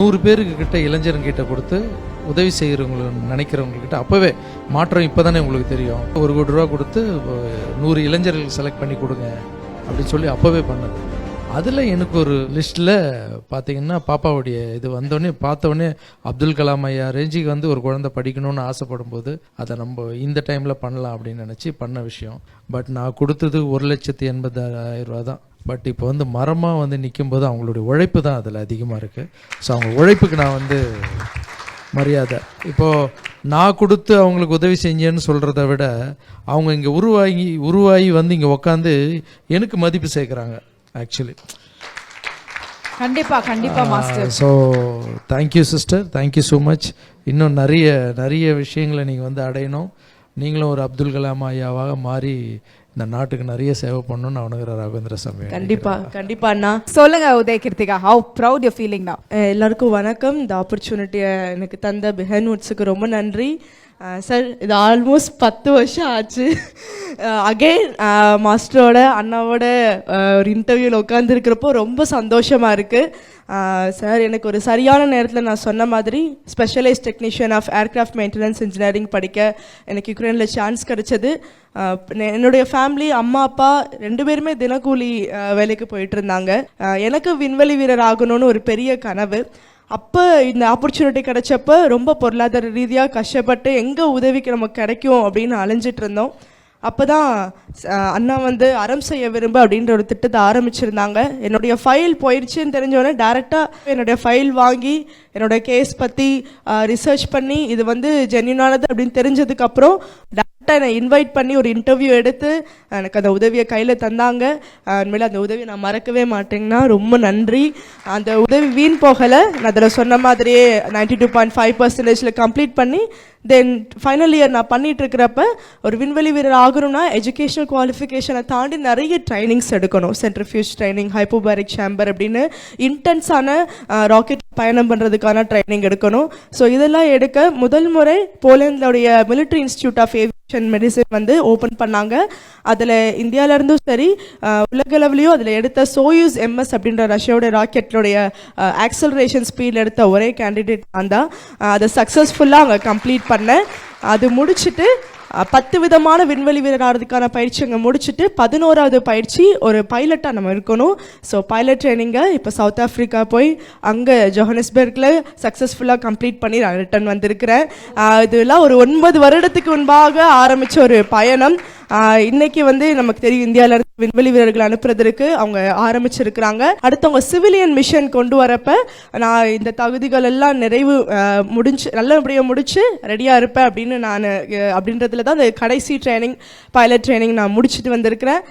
100 பேருக்கு இளைஞர்கிட்ட கொடுத்து உதவி செய்கிறவங்களுக்கு நினைக்கிறவங்கக்கிட்ட அப்போவே மாற்றம் இப்போ தானே உங்களுக்கு தெரியும். 1 கோடி ரூபா கொடுத்து 100 இளைஞர்கள் செலக்ட் பண்ணி கொடுங்க அப்படின்னு சொல்லி அப்போவே பண்ணது. அதில் எனக்கு ஒரு லிஸ்ட்டில் பார்த்தீங்கன்னா பாப்பாவுடைய இது வந்தோடனே பார்த்தோடனே அப்துல் கலாம் ஐயா ரேஞ்சுக்கு வந்து ஒரு குழந்தை படிக்கணும்னு ஆசைப்படும் போது அதை நம்ம இந்த டைமில் பண்ணலாம் அப்படின்னு நினச்சி பண்ண விஷயம். பட் நான் கொடுத்தது 1,80,000 ரூபா தான். பட் இப்போ வந்து மரமாக வந்து நிற்கும்போது அவங்களுடைய உழைப்பு தான் அதில் அதிகமாக இருக்குது. ஸோ அவங்க உழைப்புக்கு நான் வந்து மரியாதை. இப்போது நான் கொடுத்து அவங்களுக்கு உதவி செஞ்சேன்னு சொல்கிறத விட அவங்க இங்கே உருவாகி வந்து இங்கே உக்காந்து எனக்கு மதிப்பு சேர்க்குறாங்க ஆக்சுவலி. கண்டிப்பாக master. So thank you sister, thank you so much. இன்னும் நிறைய விஷயங்களை நீங்கள் வந்து அடையணும். நீங்களும் ஒரு அப்துல் கலாம் ஐயாவாக மாறி இந்த நாட்டுக்கு நிறைய சேவை பண்ணணும்னு நான் உணர்கிற ராகவேந்திர சாமி. கண்டிப்பா அண்ணா. சொல்லுங்க Udhaya Kiruthiga, how proud you feeling now? எல்லாருக்கும் வணக்கம். இந்த ஆப்பர்ச்சுனிட்டியை எனக்கு தந்த பெஹன்வுட்ஸுக்கு ரொம்ப நன்றி சார். இது ஆல்மோஸ்ட் 10 வருஷம் ஆச்சு. அகெயின் மாஸ்டரோட அண்ணாவோட ஒரு இன்டர்வியூவில் உட்காந்துருக்கிறப்போ ரொம்ப சந்தோஷமாக இருக்குது சார். எனக்கு ஒரு சரியான நேரத்தில் நான் சொன்ன மாதிரி specialised technician of aircraft maintenance engineering படிக்க எனக்கு யுக்ரைனில் சான்ஸ் கிடச்சிது. என்னுடைய ஃபேமிலி அம்மா அப்பா 2 பேருமே தினக்கூலி வேலைக்கு போயிட்டு இருந்தாங்க. எனக்கு விண்வெளி வீரர் ஆகணும்னு ஒரு பெரிய கனவு. அப்போ இந்த ஆப்பர்ச்சுனிட்டி கிடைச்சப்ப ரொம்ப பொருளாதார ரீதியாக கஷ்டப்பட்டு எங்கே உதவிக்கு நமக்கு கிடைக்கும் அப்படின்னு அலைஞ்சிட்டு இருந்தோம். அப்போ தான் அண்ணா வந்து அறம் செய்ய விரும்ப அப்படின்ற ஒரு திட்டத்தை ஆரம்பிச்சிருந்தாங்க. என்னுடைய ஃபைல் போயிடுச்சுன்னு தெரிஞ்சோடனே டேரெக்டாக என்னுடைய ஃபைல் வாங்கி என்னோடய கேஸ் பற்றி ரிசர்ச் பண்ணி இது வந்து ஜென்யூனானது அப்படின்னு தெரிஞ்சதுக்கப்புறம் டேரெக்டாக என்னை இன்வைட் பண்ணி ஒரு இன்டர்வியூ எடுத்து எனக்கு அந்த உதவியை கையில் தந்தாங்க. உண்மையில அந்த உதவியை நான் மறக்கவே மாட்டேங்கன்னா ரொம்ப நன்றி. அந்த உதவி வீண் போகலை. நான் அதில் சொன்ன மாதிரியே 92.5% கம்ப்ளீட் பண்ணி தென் ஃபைனல் இயர் நான் பண்ணிட்டு இருக்கிறப்ப ஒரு விண்வெளி வீரர் ஆகணும்னா எஜுகேஷனல் குவாலிஃபிகேஷனை தாண்டி நிறைய ட்ரைனிங்ஸ் எடுக்கணும். சென்ட்ரிஃபியூஜ் ட்ரைனிங், ஹைப்போபாரிக் சேம்பர் அப்படின்னு இன்டென்ஸான ராக்கெட் பயணம் பண்ணுறதுக்கான ட்ரைனிங் எடுக்கணும். ஸோ இதெல்லாம் எடுக்க முதல் முறை போலந்துடைய military institute of aviation medicine வந்து ஓப்பன் பண்ணாங்க. அதில் இந்தியாவிலேருந்தும் சரி உலகளவுலையும் அதில் எடுத்த சோயூஸ் MS அப்படின்ற ரஷ்யாவோட ராக்கெட்லுடைய ஆக்சலரேஷன் ஸ்பீடில் எடுத்த ஒரே கேண்டிடேட் நான் தான். அதை சக்ஸஸ்ஃபுல்லாக அங்கே கம்ப்ளீட் பண்ணேன். அது முடிச்சுட்டு 10 விதமான விண்வெளி வீரர் ஆகிறதுக்கான பயிற்சி அங்கே முடிச்சுட்டு 11வது பயிற்சி ஒரு பைலட்டாக நம்ம இருக்கணும். ஸோ பைலட் ட்ரைனிங்கை இப்போ சவுத் ஆஃப்ரிக்கா போய் அங்கே ஜோஹனஸ்பர்கில் சக்ஸஸ்ஃபுல்லாக கம்ப்ளீட் பண்ணி நான் ரிட்டர்ன் வந்திருக்கிறேன். இதெல்லாம் ஒரு 9 வருடத்துக்கு முன்பாக ஆரம்பித்த ஒரு பயணம். இன்னைக்கு வந்து நமக்கு தெரியும் இந்தியாவிலேருந்து விண்வெளி வீரர்கள் அனுப்புறதுக்கு அவங்க ஆரம்பிச்சிருக்கிறாங்க. அடுத்தவங்க சிவிலியன் மிஷன் கொண்டு வரப்ப நான் இந்த தகுதிகள் எல்லாம் நல்லபடியாக முடிச்சு ரெடியாக இருப்பேன் அப்படின்னு அப்படின்றதுல தான் அந்த கடைசி ட்ரைனிங் பைலட் ட்ரைனிங் நான் முடிச்சுட்டு வந்திருக்கிறேன்.